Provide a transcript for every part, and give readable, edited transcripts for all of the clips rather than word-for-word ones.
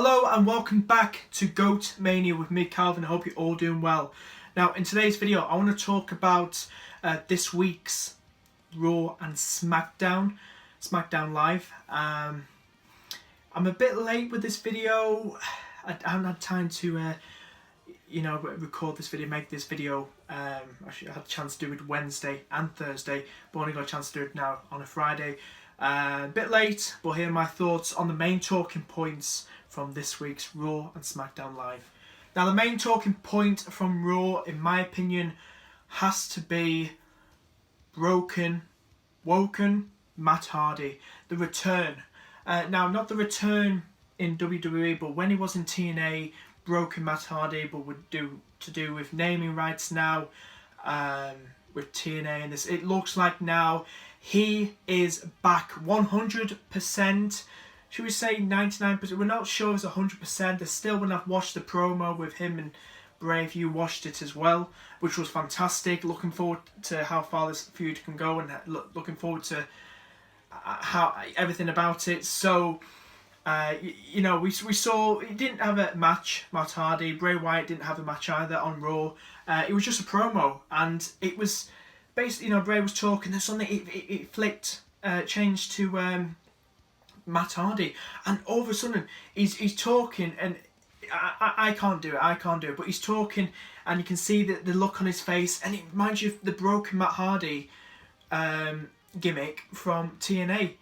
Hello and welcome back to G.O.A.T Mania with me, Calvin. I hope you're all doing well. Now, in today's video, I want to talk about this week's Raw and Smackdown Live. I'm a bit late with this video. I haven't had time to, record this video, make this video. Actually, I had a chance to do it Wednesday and Thursday, but only got a chance to do it now on a Friday. A bit late, but here are my thoughts on the main talking points from this week's Raw and Smackdown Live. Now, the main talking point from Raw, in my opinion, has to be woken Matt Hardy. The return. Now, not the return in WWE, but when he was in TNA, broken Matt Hardy, but would do with naming rights now with TNA and this. It looks like now he is back 100%. Should we say 99%? We're not sure it's 100%. There's still, when I've watched the promo with him and Brave, you watched it as well, which was fantastic. Looking forward to how far this feud can go, and looking forward to how everything about it. So, we saw he didn't have a match. Matt Hardy, Bray Wyatt didn't have a match either on Raw. It was just a promo, and it was basically, Bray was talking. Then suddenly it flicked, changed to Matt Hardy, and all of a sudden he's talking, and I can't do it, but he's talking, and you can see the look on his face, and it reminds you of the broken Matt Hardy gimmick from TNA,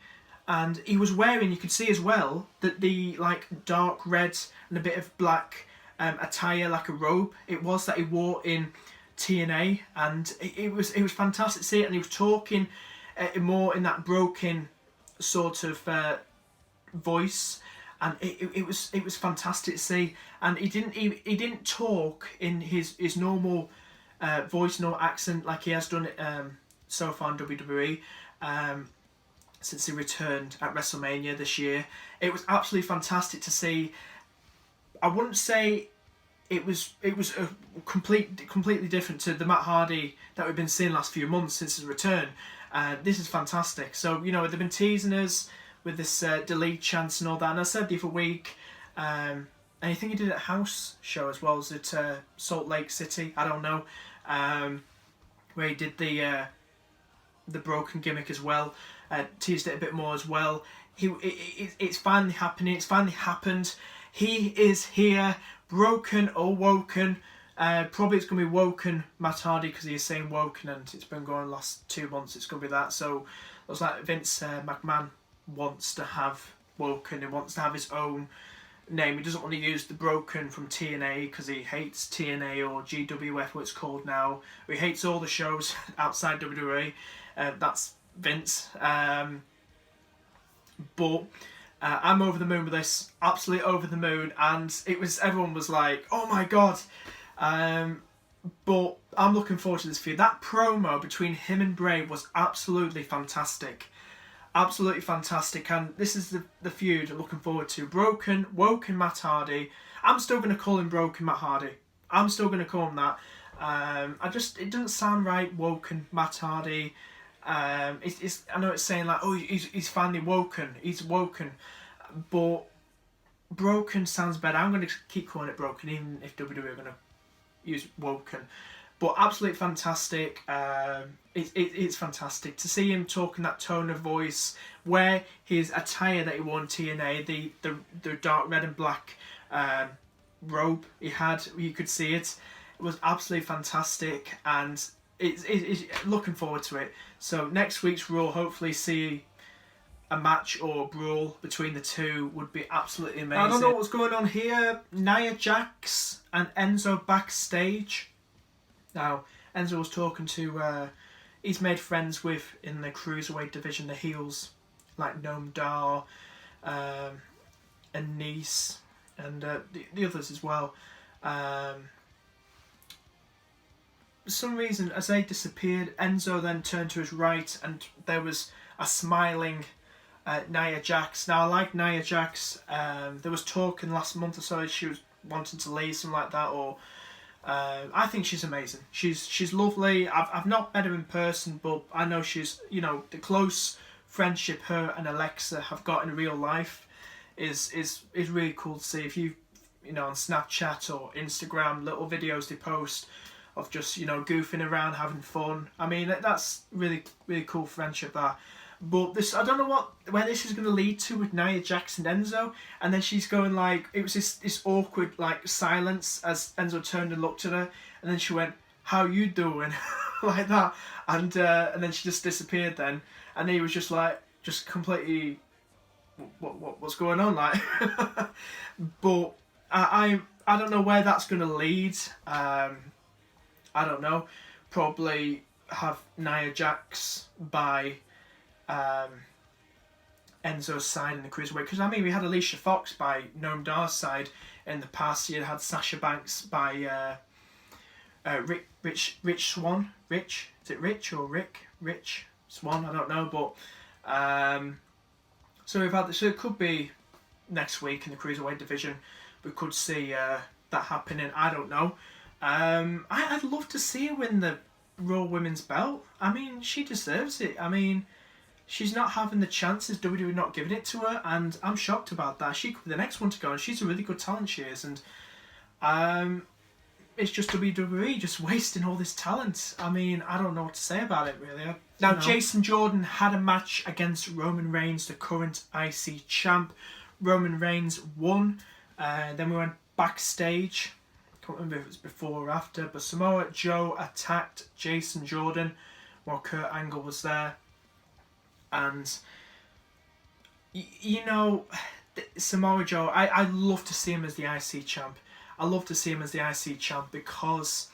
and he was wearing, you could see as well, that the dark red and a bit of black attire, like a robe, it was that he wore in TNA, and it was fantastic to see it, and he was talking more in that broken sort of voice, and it was fantastic to see. And he didn't talk in his normal voice, no accent, like he has done it so far in WWE since he returned at WrestleMania this year. It was absolutely fantastic to see. I wouldn't say it was a completely different to the Matt Hardy that we've been seeing the last few months since his return. This is fantastic. So, they've been teasing us with this delete chance and all that. And I said the other week, and I think he did it at a house show as well. Was it Salt Lake City? I don't know. Where he did the broken gimmick as well. Teased it a bit more as well. It's finally happening. It's finally happened. He is here, broken or woken. Probably it's going to be woken Matt Hardy, because he is saying woken, and it's been going the last 2 months. It's going to be that. So it looks like Vince McMahon wants to have woken. He wants to have his own name. He doesn't want to use the broken from TNA, because he hates TNA or GWF, what it's called now. He hates all the shows outside WWE. That's Vince. But I'm over the moon with this. Absolutely over the moon. And everyone was like, oh my god. But I'm looking forward to this feud. That promo between him and Bray was absolutely fantastic. Absolutely fantastic. And this is the feud I'm looking forward to. Woken Matt Hardy. I'm still going to call him Broken Matt Hardy. I'm still going to call him that. It doesn't sound right, Woken Matt Hardy. I know it's saying like, oh, he's finally woken. He's woken. But broken sounds better. I'm going to keep calling it broken, even if WWE are going to use woken. But absolutely fantastic. It's fantastic to see him talking that tone of voice, where his attire that he wore in TNA, the dark red and black robe he had, you could see it. It was absolutely fantastic, and it's looking forward to it. So next week's Raw, hopefully see a match or brawl between the two, would be absolutely amazing. I don't know what's going on here. Nia Jax and Enzo backstage. Now, Enzo was talking to, he's made friends with, in the Cruiserweight division, the heels, like Noam Dar, and Nice, and the others as well. For some reason, as they disappeared, Enzo then turned to his right, and there was a smiling Nia Jax. Now, I like Nia Jax. There was talk in the last month or so she was wanting to leave, something like that, or I think she's amazing. She's lovely. I've not met her in person, but I know she's, the close friendship her and Alexa have got in real life is really cool to see. If you on Snapchat or Instagram, little videos they post of just goofing around, having fun. I mean, that's really cool friendship that. But this, I don't know where this is going to lead to with Nia Jax and Enzo, and then she's going like, it was this awkward like silence as Enzo turned and looked at her, and then she went, "How you doing?" like that, and then she just disappeared then, and he was just like, just completely, what's going on, like. But I don't know where that's going to lead. I don't know. Probably have Nia Jax by Enzo's side in the cruiserweight, because I mean we had Alicia Fox by Noam Dar's side in the past. You had Sasha Banks by Rich Swann. Rich, is it Rich or Rick? Rich Swann, I don't know, but so we've had, so it could be next week in the cruiserweight division. We could see that happening. I don't know. I'd love to see her win the Raw Women's Belt. I mean, she deserves it. I mean, she's not having the chances, WWE not giving it to her, and I'm shocked about that. She could be the next one to go, and she's a really good talent, she is, and it's just WWE just wasting all this talent. I mean, I don't know what to say about it, really. Now, Jason Jordan had a match against Roman Reigns, the current IC champ. Roman Reigns won. Then we went backstage. I can't remember if it was before or after, but Samoa Joe attacked Jason Jordan while Kurt Angle was there. And, Samoa Joe, I'd love to see him as the IC champ. I love to see him as the IC champ because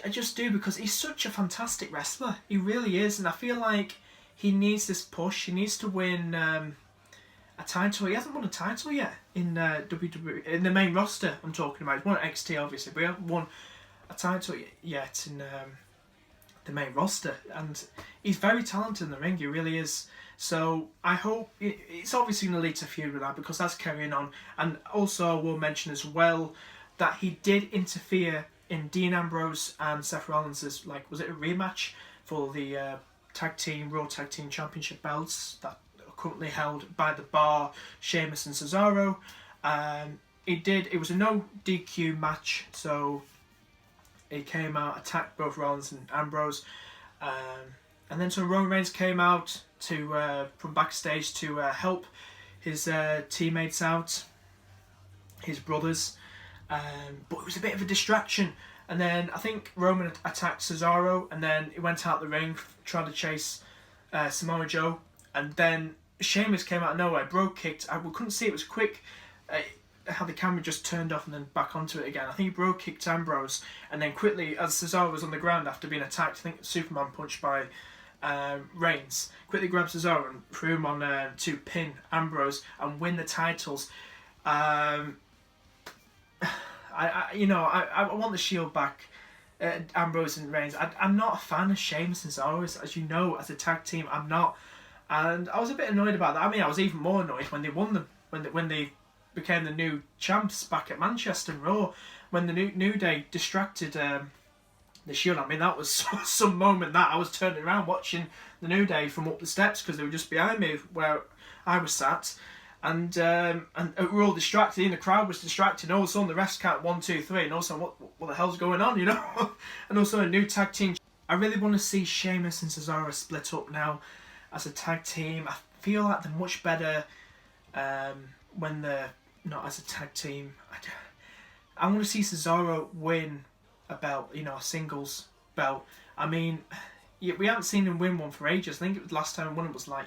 I just do, because he's such a fantastic wrestler. He really is, and I feel like he needs this push. He needs to win a title. He hasn't won a title yet in WWE, in the main roster I'm talking about. He's won at NXT obviously, but he hasn't won a title yet in the main roster, and he's very talented in the ring. He really is. So I hope it's obviously going to lead to a feud with that, because that's carrying on. And also I will mention as well that he did interfere in Dean Ambrose and Seth Rollins' was it a rematch for the Raw Tag Team Championship belts that are currently held by The Bar, Sheamus and Cesaro. It was a no DQ match, so he came out, attacked both Rollins and Ambrose, and then so Roman Reigns came out from backstage to help his teammates out, his brothers, but it was a bit of a distraction. And then I think Roman attacked Cesaro, and then he went out the ring trying to chase Samoa Joe, and then Sheamus came out of nowhere, bro kicked. We couldn't see, it was quick. How the camera just turned off and then back onto it again. I think he bro kicked Ambrose, and then quickly, as Cesaro was on the ground after being attacked, I think Superman punched by Reigns, quickly grabbed Cesaro and threw him on to pin Ambrose and win the titles. I want the Shield back, Ambrose and Reigns. I'm not a fan of Sheamus and Cesaro, as you know, as a tag team. I'm not, and I was a bit annoyed about that. I mean, I was even more annoyed when they won them, when they became the new champs back at Manchester Raw, when the New Day distracted the Shield. I mean, that was some moment that I was turning around watching the New Day from up the steps, because they were just behind me where I was sat, and we were all distracted, and the crowd was distracted, and all of a sudden the rest count 1, 2, 3, and all of a sudden what the hell's going on, and also a new tag team. I really want to see Sheamus and Cesaro split up now as a tag team. I feel like they're much better when they're not as a tag team. I want to see Cesaro win a belt, a singles belt. I mean, we haven't seen him win one for ages. I think it was last time he won it was like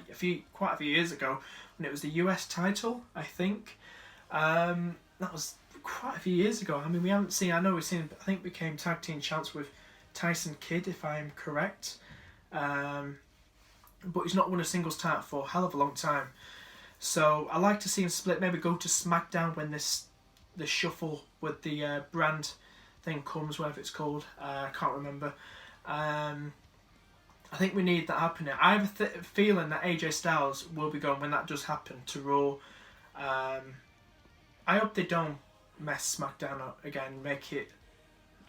quite a few years ago, when it was the US title, I think. That was quite a few years ago. I mean, we haven't seen, I think became tag team champs with Tyson Kidd, if I am correct. But he's not won a singles title for a hell of a long time. So I like to see him split, maybe go to SmackDown when the shuffle with the brand thing comes, whatever it's called. I can't remember. I think we need that happening. I have a feeling that AJ Styles will be going when that does happen to Raw. I hope they don't mess SmackDown up again, make it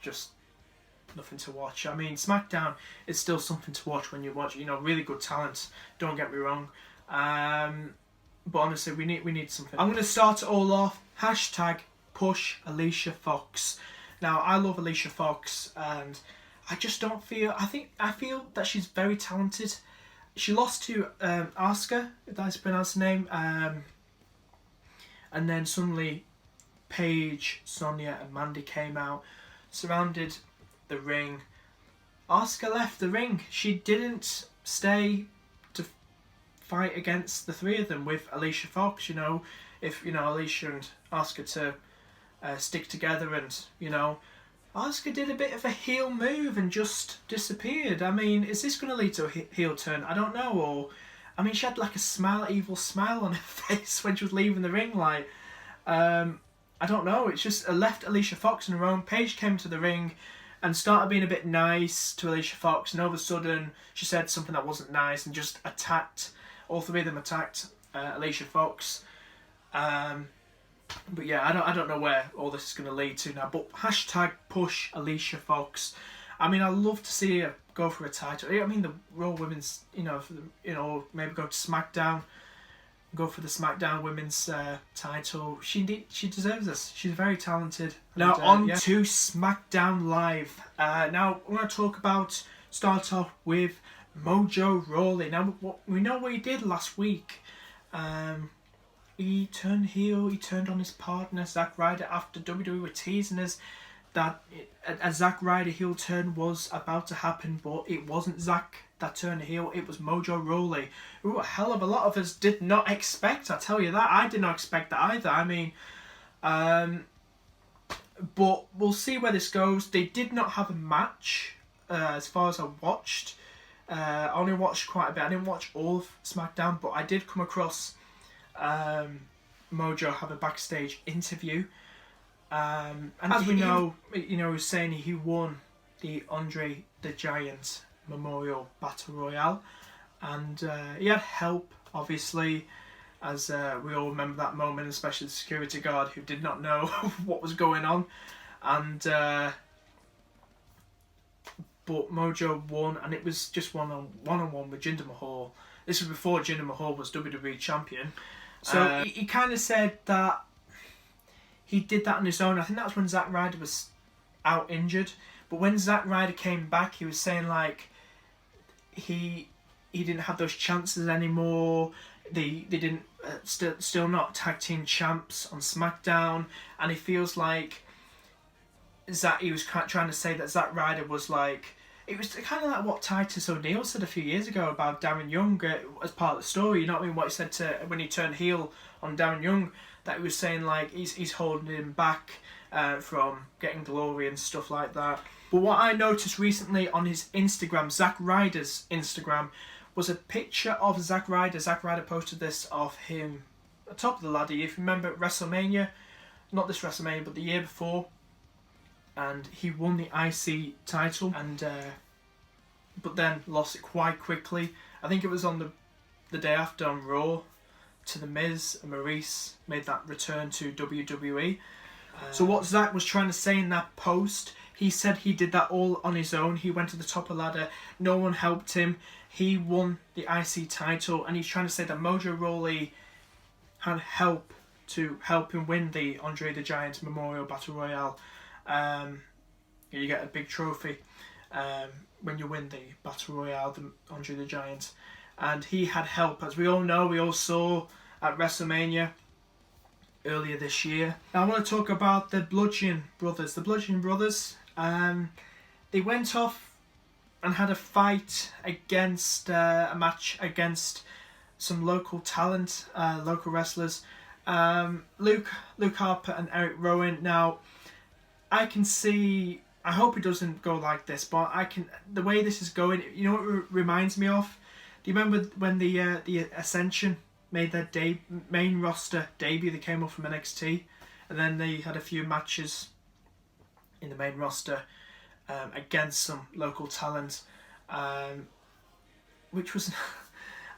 just nothing to watch. I mean, SmackDown is still something to watch when you watch, really good talent, don't get me wrong. But honestly, we need something. I'm going to start it all off. Hashtag push Alicia Fox. Now, I love Alicia Fox, and I just don't feel... I feel that she's very talented. She lost to Asuka, if that's pronounced her name. And then suddenly Paige, Sonya and Mandy came out, surrounded the ring. Asuka left the ring. She didn't stay to fight against the three of them with Alicia Fox. You know, if Alicia and Asuka to stick together, and Asuka did a bit of a heel move and just disappeared. I mean, is this going to lead to a heel turn? I don't know. Or, I mean, she had like a evil smile on her face when she was leaving the ring. Like, I don't know. It's just left Alicia Fox in her own. Paige came to the ring and started being a bit nice to Alicia Fox, and all of a sudden she said something that wasn't nice and just attacked. All three of them attacked Alicia Fox. But yeah, I don't know where all this is going to lead to now. But hashtag push Alicia Fox. I mean, I'd love to see her go for a title. I mean, the Raw Women's, maybe go to SmackDown, go for the SmackDown Women's title. She deserves this. She's very talented. Now on to SmackDown Live. Now we're going to start off with Mojo Rawley. Now we know what he did last week. He turned heel. He turned on his partner Zack Ryder after WWE were teasing us that a Zack Ryder heel turn was about to happen, but it wasn't Zack that turned heel. It was Mojo Rawley, who a hell of a lot of us did not expect. I tell you that. I did not expect that either. I mean, but we'll see where this goes. They did not have a match as far as I watched. I only watched quite a bit. I didn't watch all of SmackDown, but I did come across Mojo have a backstage interview, and as we know, he was saying he won the Andre the Giant Memorial Battle Royale, and he had help, obviously, as we all remember that moment, especially the security guard who did not know what was going on, and but Mojo won, and it was just one-on-one with Jinder Mahal. This was before Jinder Mahal was WWE champion. So he kind of said that he did that on his own. I think that was when Zack Ryder was out injured. But when Zack Ryder came back, he was saying like he didn't have those chances anymore. They didn't still not tag team champs on SmackDown, and he feels like he was trying to say that Zack Ryder was like. It was kind of like what Titus O'Neil said a few years ago about Darren Young as part of the story. You know what I mean? What he said when he turned heel on Darren Young, that he was saying like he's holding him back from getting glory and stuff like that. But what I noticed recently on his Instagram, Zack Ryder's Instagram, was a picture of Zack Ryder. Zack Ryder posted this of him at the top of the ladder. If you remember WrestleMania, not this WrestleMania, but the year before, and he won the IC title, and but then lost it quite quickly. I think it was on the day after on Raw, to The Miz and Maurice made that return to WWE. So what Zack was trying to say in that post, he said he did that all on his own. He went to the top of the ladder, no one helped him. He won the IC title, and he's trying to say that Mojo Rawley had help to help him win the Andre the Giant Memorial Battle Royale. You get a big trophy when you win the Battle Royale, the Andre the Giant, and he had help, as we all know. We all saw at WrestleMania earlier this year. Now I want to talk about the Bludgeon Brothers. The Bludgeon Brothers, they went off and had a fight against a match against some local talent, local wrestlers, Luke Harper and Eric Rowan. Now I can see, I hope it doesn't go like this, but the way this is going, you know what it reminds me of? Do you remember when the Ascension made their main roster debut? They came up from NXT, and then they had a few matches in the main roster against some local talent, which was,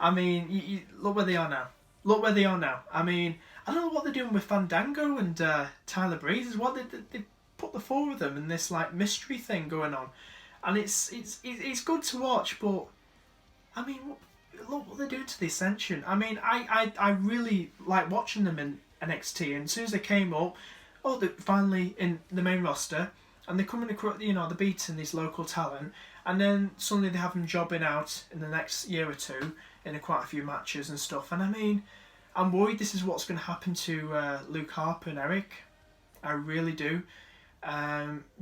I mean, you look where they are now. Look where they are now. I mean, I don't know what they're doing with Fandango and Tyler Breeze. Is what they put the four of them in this like mystery thing going on, and it's good to watch. But I mean, look what they do to the Ascension. I mean, I really like watching them in NXT, and as soon as they came up, oh, they're finally in the main roster, and they're coming across, they're beating these local talent, and then suddenly they have them jobbing out in the next year or two in quite a few matches and stuff. And I mean, I'm worried this is what's going to happen to Luke Harper and Eric. I really do.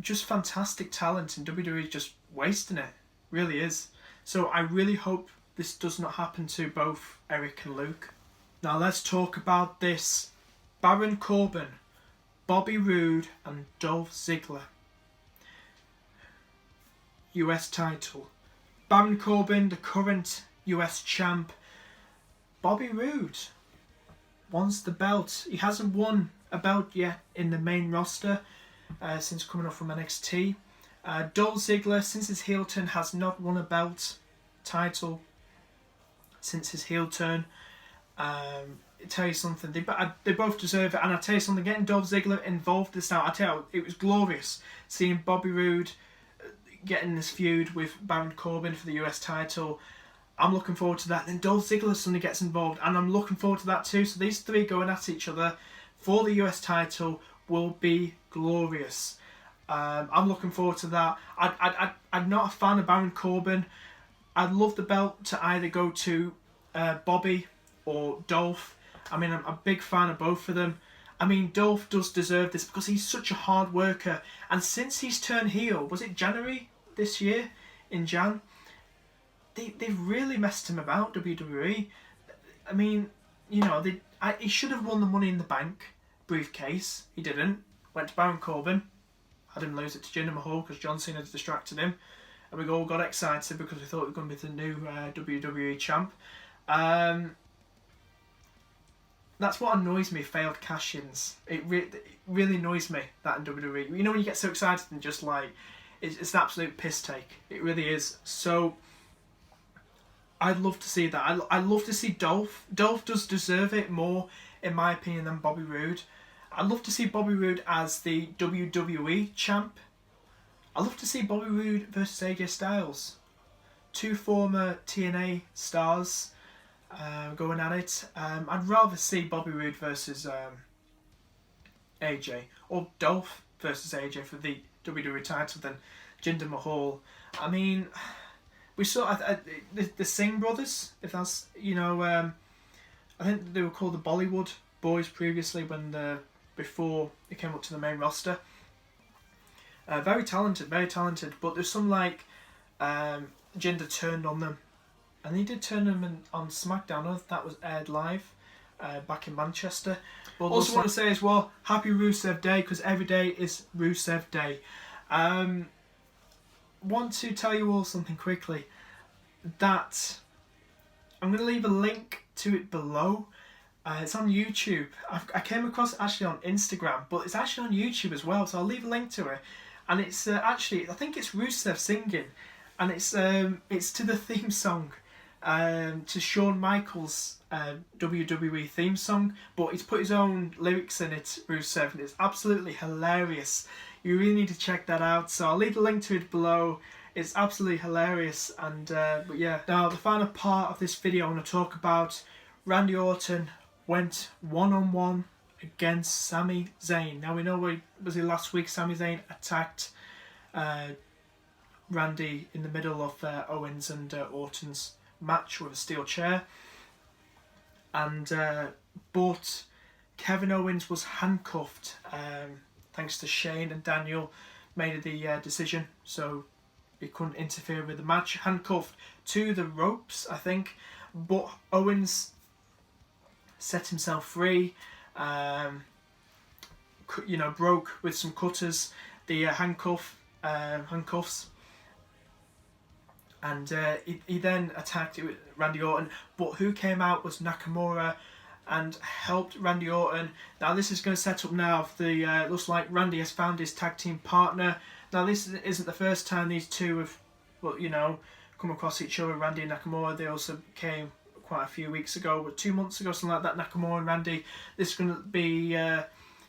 Just fantastic talent, and WWE is just wasting it. Really is. So I really hope this does not happen to both Eric and Luke. Now let's talk about this. Baron Corbin, Bobby Roode and Dolph Ziggler. US title. Baron Corbin, the current US champ. Bobby Roode wants the belt. He hasn't won a belt yet in the main roster since coming up from NXT. Dolph Ziggler, since his heel turn, has not won a belt title since his heel turn. I tell you something, they both deserve it, and I tell you something, getting Dolph Ziggler involved this now, I tell you, it was glorious seeing Bobby Roode getting this feud with Baron Corbin for the US title. I'm looking forward to that. Then Dolph Ziggler suddenly gets involved, and I'm looking forward to that too. So these three going at each other for the US title will be glorious. I'm looking forward to that. I'm not a fan of Baron Corbin. I'd love the belt to either go to Bobby or Dolph. I mean, I'm a big fan of both of them. I mean, Dolph does deserve this because he's such a hard worker. And since he's turned heel, was it January this year? In Jan? They've really messed him about, WWE. I mean, he should have won the Money in the Bank briefcase. He didn't. Went to Baron Corbin. Had him lose it to Jinder Mahal because John Cena distracted him. And we all got excited because we thought we were going to be the new WWE champ. That's what annoys me, failed cash-ins. It really annoys me, that in WWE. When you get so excited and just like, it's an absolute piss take. It really is. So, I'd love to see that. I'd love to see Dolph. Dolph does deserve it more, in my opinion, than Bobby Roode. I'd love to see Bobby Roode as the WWE champ. I'd love to see Bobby Roode versus AJ Styles. Two former TNA stars going at it. I'd rather see Bobby Roode versus AJ, or Dolph versus AJ for the WWE title than Jinder Mahal. I mean, we saw the Singh brothers, if that's, I think they were called the Bollywood Boys previously before they came up to the main roster. Very talented, but there's some Jinder turned on them, and he did turn them on SmackDown. That was aired live back in Manchester. But also want to say as well, happy Rusev Day, because every day is Rusev Day. Want to tell you all something quickly, that I'm going to leave a link to it below. It's on YouTube. I came across it actually on Instagram, but it's actually on YouTube as well, so I'll leave a link to it. And it's actually, I think it's Rusev singing, and it's to the theme song, to Shawn Michaels' WWE theme song, but he's put his own lyrics in it, Rusev, and it's absolutely hilarious. You really need to check that out, so I'll leave a link to it below. It's absolutely hilarious, and but yeah. Now, the final part of this video, I want to talk about Randy Orton went one-on-one against Sami Zayn. Now, we know was it last week Sami Zayn attacked Randy in the middle of Owens and Orton's match with a steel chair, and but Kevin Owens was handcuffed thanks to Shane and Daniel made the decision, so he couldn't interfere with the match. Handcuffed to the ropes, I think, but Owens set himself free. Broke with some cutters the handcuffs, and he then attacked Randy Orton. But who came out was Nakamura and helped Randy Orton. Now this is going to set up now. Looks like Randy has found his tag team partner. Now this isn't the first time these two have, come across each other. Randy and Nakamura. They also came quite a few weeks ago, 2 months ago, something like that. Nakamura and Randy. This is going to be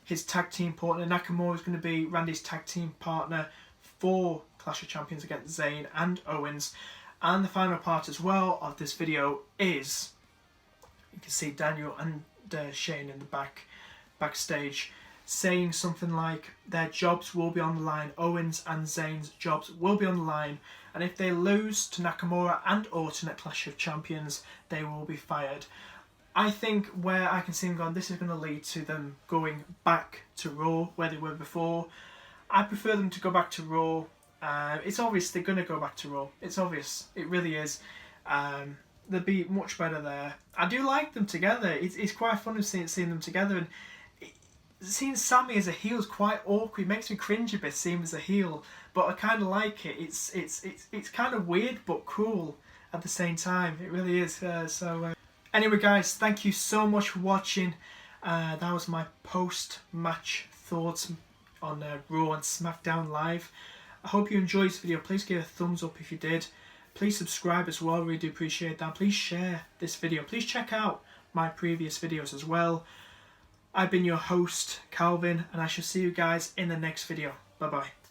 his tag team partner. Nakamura is going to be Randy's tag team partner for Clash of Champions against Zayn and Owens. And the final part as well of this video is, you can see Daniel and Shane in the backstage saying something like their jobs will be on the line. Owens and Zayn's jobs will be on the line, and if they lose to Nakamura and Orton at Clash of Champions, they will be fired. I think where I can see them going, this is going to lead to them going back to Raw where they were before. I prefer them to go back to Raw. It's obvious they're going to go back to Raw. It's obvious. It really is. They'll be much better there. I do like them together. It's quite fun seeing them together, and seeing Sammy as a heel is quite awkward. It makes me cringe a bit seeing him as a heel, but I kind of like it. It's kind of weird but cool at the same time. It really is. Anyway, guys, thank you so much for watching. That was my post-match thoughts on Raw and SmackDown Live. I hope you enjoyed this video. Please give it a thumbs up if you did. Please subscribe as well. Really do appreciate that. Please share this video. Please check out my previous videos as well. I've been your host, Calvin, and I shall see you guys in the next video. Bye-bye.